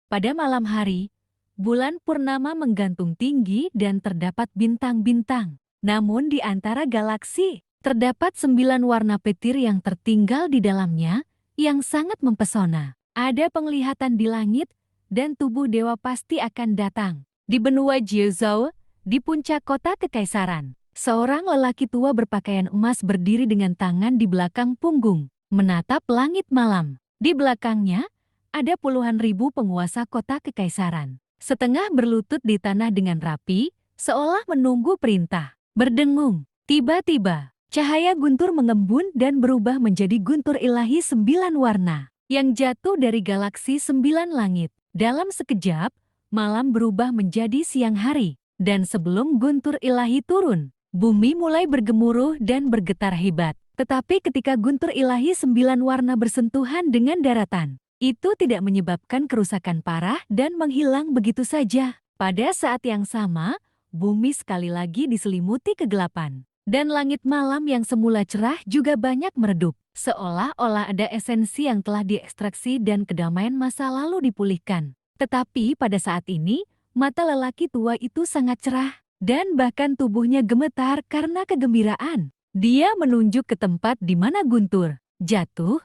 Pada malam hari, bulan purnama menggantung tinggi dan terdapat bintang-bintang. Namun di antara galaksi, terdapat 9 warna petir yang tertinggal di dalamnya, yang sangat mempesona. Ada penglihatan di langit, dan tubuh dewa pasti akan datang. Di benua Jiuzhou, di puncak kota kekaisaran, seorang lelaki tua berpakaian emas berdiri dengan tangan di belakang punggung, menatap langit malam. Di belakangnya, ada puluhan ribu penguasa kota kekaisaran. Setengah berlutut di tanah dengan rapi, seolah menunggu perintah. Berdengung, tiba-tiba, cahaya guntur mengembun dan berubah menjadi guntur ilahi 9 warna, yang jatuh dari galaksi 9 langit. Dalam sekejap, malam berubah menjadi siang hari, dan sebelum guntur ilahi turun, bumi mulai bergemuruh dan bergetar hebat. Tetapi ketika guntur ilahi 9 warna bersentuhan dengan daratan, itu tidak menyebabkan kerusakan parah dan menghilang begitu saja. Pada saat yang sama, bumi sekali lagi diselimuti kegelapan. Dan langit malam yang semula cerah juga banyak meredup. Seolah-olah ada esensi yang telah diekstraksi dan kedamaian masa lalu dipulihkan. Tetapi pada saat ini, mata lelaki tua itu sangat cerah. Dan bahkan tubuhnya gemetar karena kegembiraan. Dia menunjuk ke tempat di mana guntur jatuh.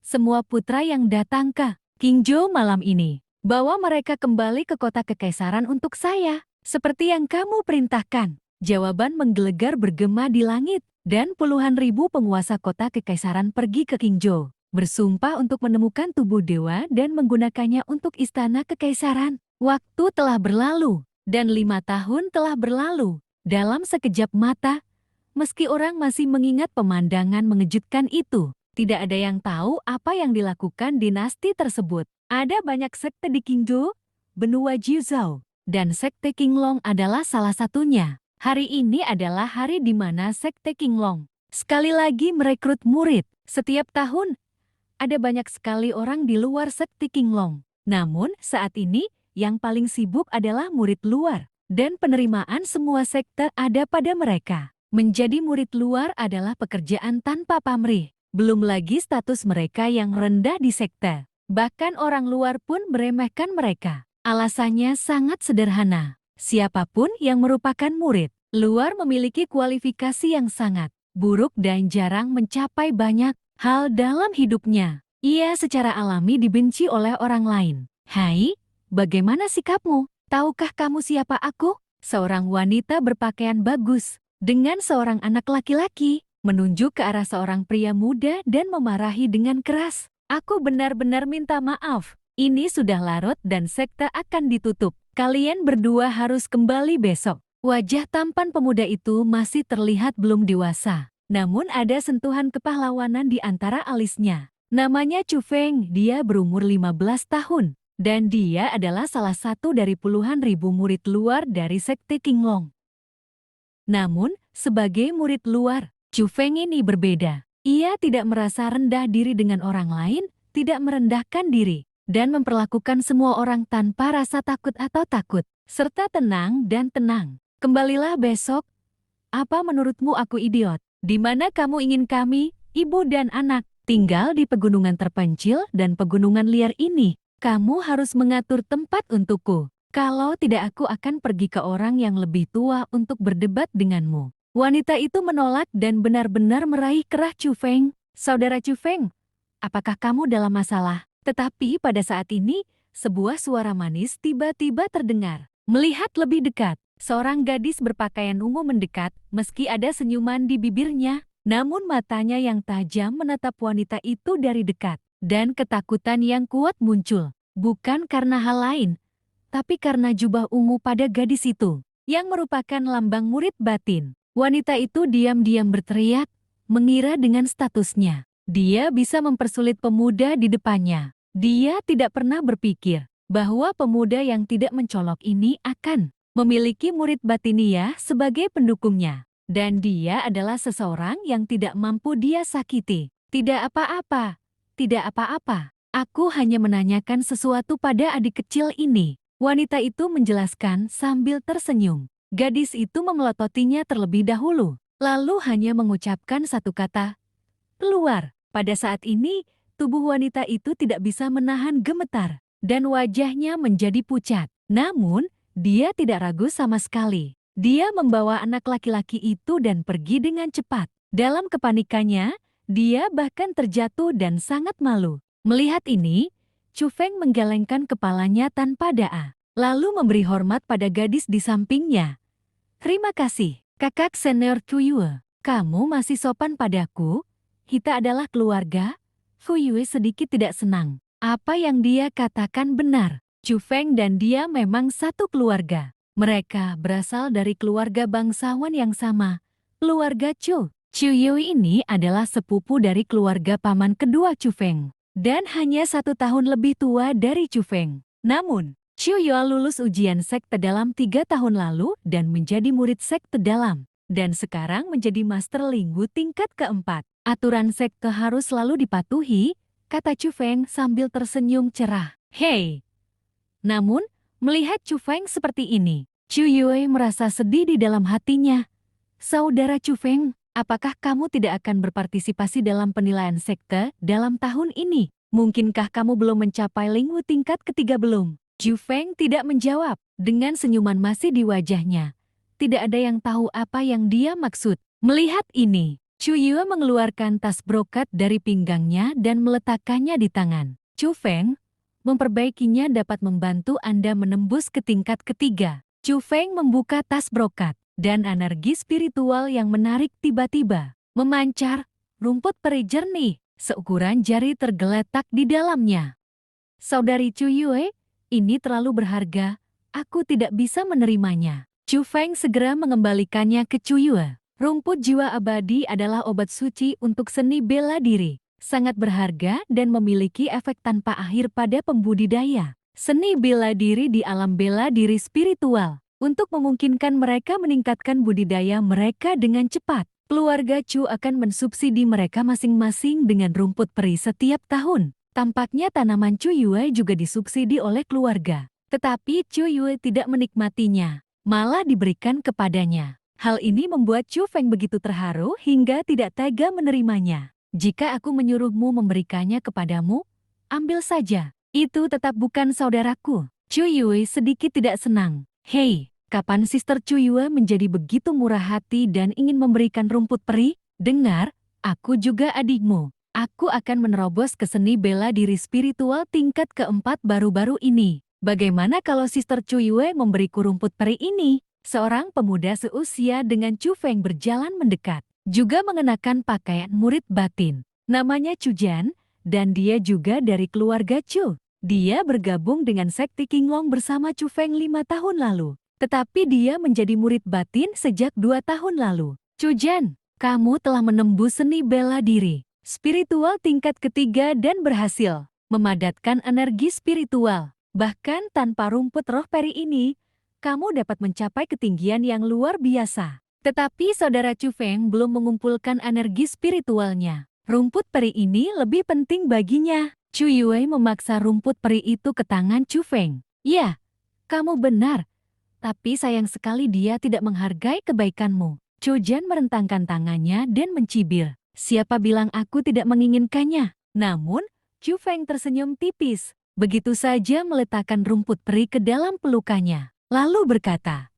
Semua putra yang datang ke Qingzhou malam ini, bawa mereka kembali ke kota kekaisaran untuk saya, seperti yang kamu perintahkan. Jawaban menggelegar bergema di langit, dan puluhan ribu penguasa kota kekaisaran pergi ke Qingzhou, bersumpah untuk menemukan tubuh dewa dan menggunakannya untuk istana kekaisaran. Waktu telah berlalu, dan 5 tahun telah berlalu. Dalam sekejap mata, meski orang masih mengingat pemandangan mengejutkan itu, tidak ada yang tahu apa yang dilakukan dinasti tersebut. Ada banyak sekte di Qingzhou, benua Jiuzhou, dan sekte Qinglong adalah salah satunya. Hari ini adalah hari di mana sekte Qinglong sekali lagi merekrut murid. Setiap tahun, ada banyak sekali orang di luar sekte Qinglong. Namun, saat ini, yang paling sibuk adalah murid luar, dan penerimaan semua sekte ada pada mereka. Menjadi murid luar adalah pekerjaan tanpa pamrih. Belum lagi status mereka yang rendah di sekte. Bahkan orang luar pun meremehkan mereka. Alasannya sangat sederhana. Siapapun yang merupakan murid luar memiliki kualifikasi yang sangat buruk dan jarang mencapai banyak hal dalam hidupnya. Ia secara alami dibenci oleh orang lain. Hai, bagaimana sikapmu? Tahukah kamu siapa aku? Seorang wanita berpakaian bagus dengan seorang anak laki-laki menunjuk ke arah seorang pria muda dan memarahi dengan keras. Aku benar-benar minta maaf. Ini sudah larut dan sekte akan ditutup. Kalian berdua harus kembali besok. Wajah tampan pemuda itu masih terlihat belum dewasa. Namun ada sentuhan kepahlawanan di antara alisnya. Namanya Chu Feng, dia berumur 15 tahun. Dan dia adalah salah satu dari puluhan ribu murid luar dari sekte Qinglong. Namun, sebagai murid luar, Chu Feng ini berbeda. Ia tidak merasa rendah diri dengan orang lain, tidak merendahkan diri, dan memperlakukan semua orang tanpa rasa takut atau takut, serta tenang dan tenang. Kembalilah besok. Apa menurutmu aku idiot? Di mana kamu ingin kami, ibu dan anak, tinggal di pegunungan terpencil dan pegunungan liar ini? Kamu harus mengatur tempat untukku. Kalau tidak aku akan pergi ke orang yang lebih tua untuk berdebat denganmu. Wanita itu menolak dan benar-benar meraih kerah Chu Feng. Saudara Chu Feng, apakah kamu dalam masalah? Tetapi pada saat ini, sebuah suara manis tiba-tiba terdengar. Melihat lebih dekat, seorang gadis berpakaian ungu mendekat, meski ada senyuman di bibirnya. Namun matanya yang tajam menatap wanita itu dari dekat. Dan ketakutan yang kuat muncul. Bukan karena hal lain, tapi karena jubah ungu pada gadis itu, yang merupakan lambang murid batin. Wanita itu diam-diam berteriak, mengira dengan statusnya, dia bisa mempersulit pemuda di depannya. Dia tidak pernah berpikir bahwa pemuda yang tidak mencolok ini akan memiliki murid batinia sebagai pendukungnya. Dan dia adalah seseorang yang tidak mampu dia sakiti. Tidak apa-apa, tidak apa-apa. Aku hanya menanyakan sesuatu pada adik kecil ini. Wanita itu menjelaskan sambil tersenyum. Gadis itu memelototinya terlebih dahulu, lalu hanya mengucapkan satu kata, keluar. Pada saat ini, tubuh wanita itu tidak bisa menahan gemetar. dan wajahnya menjadi pucat. Namun, dia tidak ragu sama sekali. Dia membawa anak laki-laki itu dan pergi dengan cepat. Dalam kepanikannya, dia bahkan terjatuh dan sangat malu. Melihat ini, Chu Feng menggelengkan kepalanya tanpa daa, lalu memberi hormat pada gadis di sampingnya. Terima kasih, kakak senior Chu Yue. Kamu masih sopan padaku. Kita adalah keluarga. Fu Yue sedikit tidak senang. Apa yang dia katakan benar. Chu Feng dan dia memang satu keluarga. Mereka berasal dari keluarga bangsawan yang sama, keluarga Chu. Chu Yue ini adalah sepupu dari keluarga paman kedua Chu Feng, dan hanya 1 tahun lebih tua dari Chu Feng. Namun, Chu Yue lulus ujian sekte dalam 3 tahun lalu dan menjadi murid sekte dalam, dan sekarang menjadi master linggu tingkat keempat. Aturan sekte harus selalu dipatuhi, kata Chu Feng sambil tersenyum cerah. Hei! Namun, melihat Chu Feng seperti ini, Chu Yue merasa sedih di dalam hatinya. Saudara Chu Feng, apakah kamu tidak akan berpartisipasi dalam penilaian sekte dalam tahun ini? Mungkinkah kamu belum mencapai lingwu tingkat ketiga belum? Chu Feng tidak menjawab, dengan senyuman masih di wajahnya. Tidak ada yang tahu apa yang dia maksud. Melihat ini, Chu Yue mengeluarkan tas brokat dari pinggangnya dan meletakkannya di tangan. Chu Feng, memperbaikinya dapat membantu Anda menembus ke tingkat ketiga. Chu Feng membuka tas brokat, dan energi spiritual yang menarik tiba-tiba memancar. Rumput peri jernih, seukuran jari tergeletak di dalamnya. Saudari Chu Yue, ini terlalu berharga, aku tidak bisa menerimanya. Chu Feng segera mengembalikannya ke Chu Yue. Rumput jiwa abadi adalah obat suci untuk seni bela diri. Sangat berharga dan memiliki efek tanpa akhir pada pembudidaya. Seni bela diri di alam bela diri spiritual. Untuk memungkinkan mereka meningkatkan budidaya mereka dengan cepat, keluarga Chu akan mensubsidi mereka masing-masing dengan rumput peri setiap tahun. Tampaknya tanaman Chu Yue juga disubsidi oleh keluarga. Tetapi Chu Yue tidak menikmatinya, malah diberikan kepadanya. Hal ini membuat Chu Feng begitu terharu hingga tidak tega menerimanya. Jika aku menyuruhmu memberikannya kepadamu, ambil saja. Itu tetap bukan saudaraku. Chu Yue sedikit tidak senang. Hei, kapan Sister Chu Yue menjadi begitu murah hati dan ingin memberikan rumput peri? Dengar, aku juga adikmu. Aku akan menerobos ke seni bela diri spiritual tingkat keempat baru-baru ini. Bagaimana kalau Sister Chu Yue memberiku rumput peri ini? Seorang pemuda seusia dengan Chu Feng berjalan mendekat. Juga mengenakan pakaian murid batin. Namanya Chu Jian, dan dia juga dari keluarga Chu. Dia bergabung dengan sekte Qinglong bersama Chu Feng 5 tahun lalu. Tetapi dia menjadi murid batin sejak 2 tahun lalu. Chu Jian, kamu telah menembus seni bela diri spiritual tingkat ketiga dan berhasil memadatkan energi spiritual. Bahkan tanpa rumput roh peri ini, kamu dapat mencapai ketinggian yang luar biasa. Tetapi saudara Chu Feng belum mengumpulkan energi spiritualnya. Rumput peri ini lebih penting baginya. Chu Yue memaksa rumput peri itu ke tangan Chu Feng. Ya, kamu benar. Tapi sayang sekali dia tidak menghargai kebaikanmu. Chu Jian merentangkan tangannya dan mencibir. Siapa bilang aku tidak menginginkannya? Namun, Chu Feng tersenyum tipis. Begitu saja meletakkan rumput peri ke dalam pelukannya. Lalu berkata,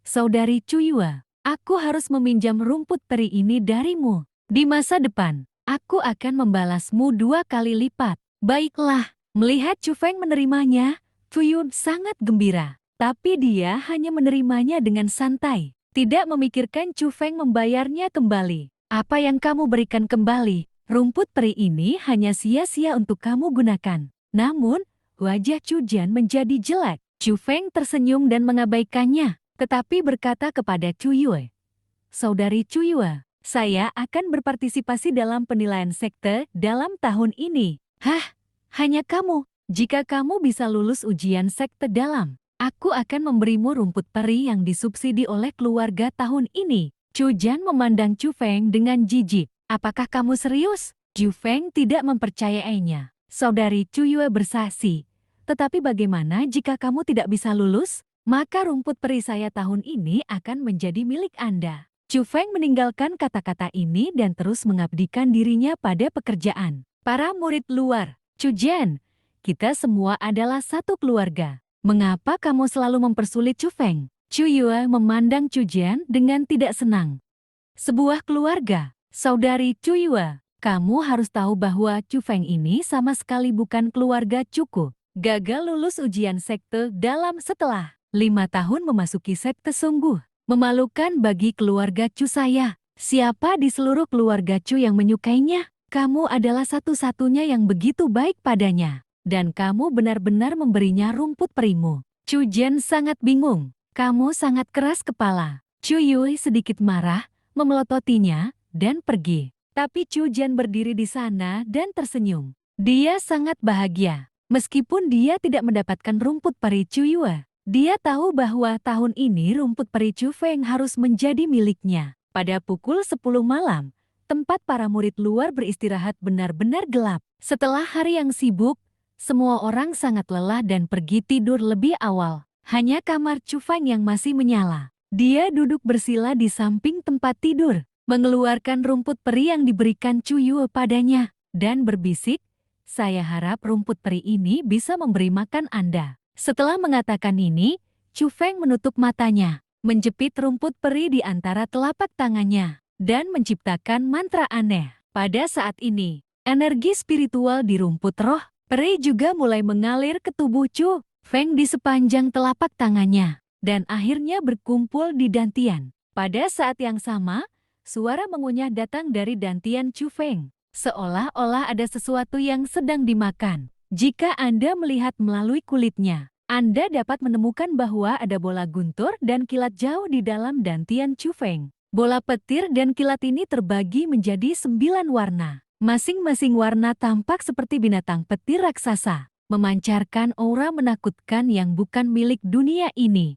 Saudari Chu Yue, aku harus meminjam rumput peri ini darimu. Di masa depan, aku akan membalasmu 2 kali lipat. Baiklah, melihat Chu Feng menerimanya, Chu Yue sangat gembira. Tapi dia hanya menerimanya dengan santai. Tidak memikirkan Chu Feng membayarnya kembali. Apa yang kamu berikan kembali? Rumput peri ini hanya sia-sia untuk kamu gunakan. Namun, wajah Chu Jian menjadi jelek. Chu Feng tersenyum dan mengabaikannya. Tetapi berkata kepada Chu Yue, Saudari Chu Yue, saya akan berpartisipasi dalam penilaian sekte dalam tahun ini. Hah? Hanya kamu? Jika kamu bisa lulus ujian sekte dalam, aku akan memberimu rumput peri yang disubsidi oleh keluarga tahun ini. Chu Jian memandang Chu Feng dengan jijik. Apakah kamu serius? Chu Feng tidak mempercayainya. Saudari Chu Yue bersaksi. Tetapi bagaimana jika kamu tidak bisa lulus? Maka rumput peri saya tahun ini akan menjadi milik Anda. Chu Feng meninggalkan kata-kata ini dan terus mengabdikan dirinya pada pekerjaan. Para murid luar, Chu Jian, Kita semua adalah satu keluarga. Mengapa kamu selalu mempersulit Chu Feng? Chu Yue memandang Chu Jian dengan tidak senang. Sebuah keluarga, saudari Chu Yue. Kamu harus tahu bahwa Chu Feng ini sama sekali bukan keluarga Cuku. Gagal lulus ujian sekte dalam setelah 5 tahun memasuki sekte sungguh memalukan bagi keluarga Chu saya. Siapa di seluruh keluarga Chu yang menyukainya? Kamu adalah satu-satunya yang begitu baik padanya. Dan kamu benar-benar memberinya rumput perimu. Chu Jian sangat bingung. Kamu sangat keras kepala. Chu Yue sedikit marah, memelototinya, dan pergi. Tapi Chu Jian berdiri di sana dan tersenyum. Dia sangat bahagia. Meskipun dia tidak mendapatkan rumput peri Chu Yue, dia tahu bahwa tahun ini rumput peri Chu Feng harus menjadi miliknya. Pada pukul 10 malam, tempat para murid luar beristirahat benar-benar gelap. Setelah hari yang sibuk, semua orang sangat lelah dan pergi tidur lebih awal. Hanya kamar Chu Feng yang masih menyala. Dia duduk bersila di samping tempat tidur, mengeluarkan rumput peri yang diberikan Chu Yue padanya, dan berbisik, "Saya harap rumput peri ini bisa memberi makan Anda." Setelah mengatakan ini, Chu Feng menutup matanya, menjepit rumput peri di antara telapak tangannya, dan menciptakan mantra aneh. Pada saat ini, energi spiritual di rumput roh peri juga mulai mengalir ke tubuh Chu Feng di sepanjang telapak tangannya, dan akhirnya berkumpul di dantian. Pada saat yang sama, suara mengunyah datang dari dantian Chu Feng. Seolah-olah ada sesuatu yang sedang dimakan. Jika Anda melihat melalui kulitnya, Anda dapat menemukan bahwa ada bola guntur dan kilat jauh di dalam dantian Chu Feng. Bola petir dan kilat ini terbagi menjadi 9 warna. Masing-masing warna tampak seperti binatang petir raksasa, memancarkan aura menakutkan yang bukan milik dunia ini.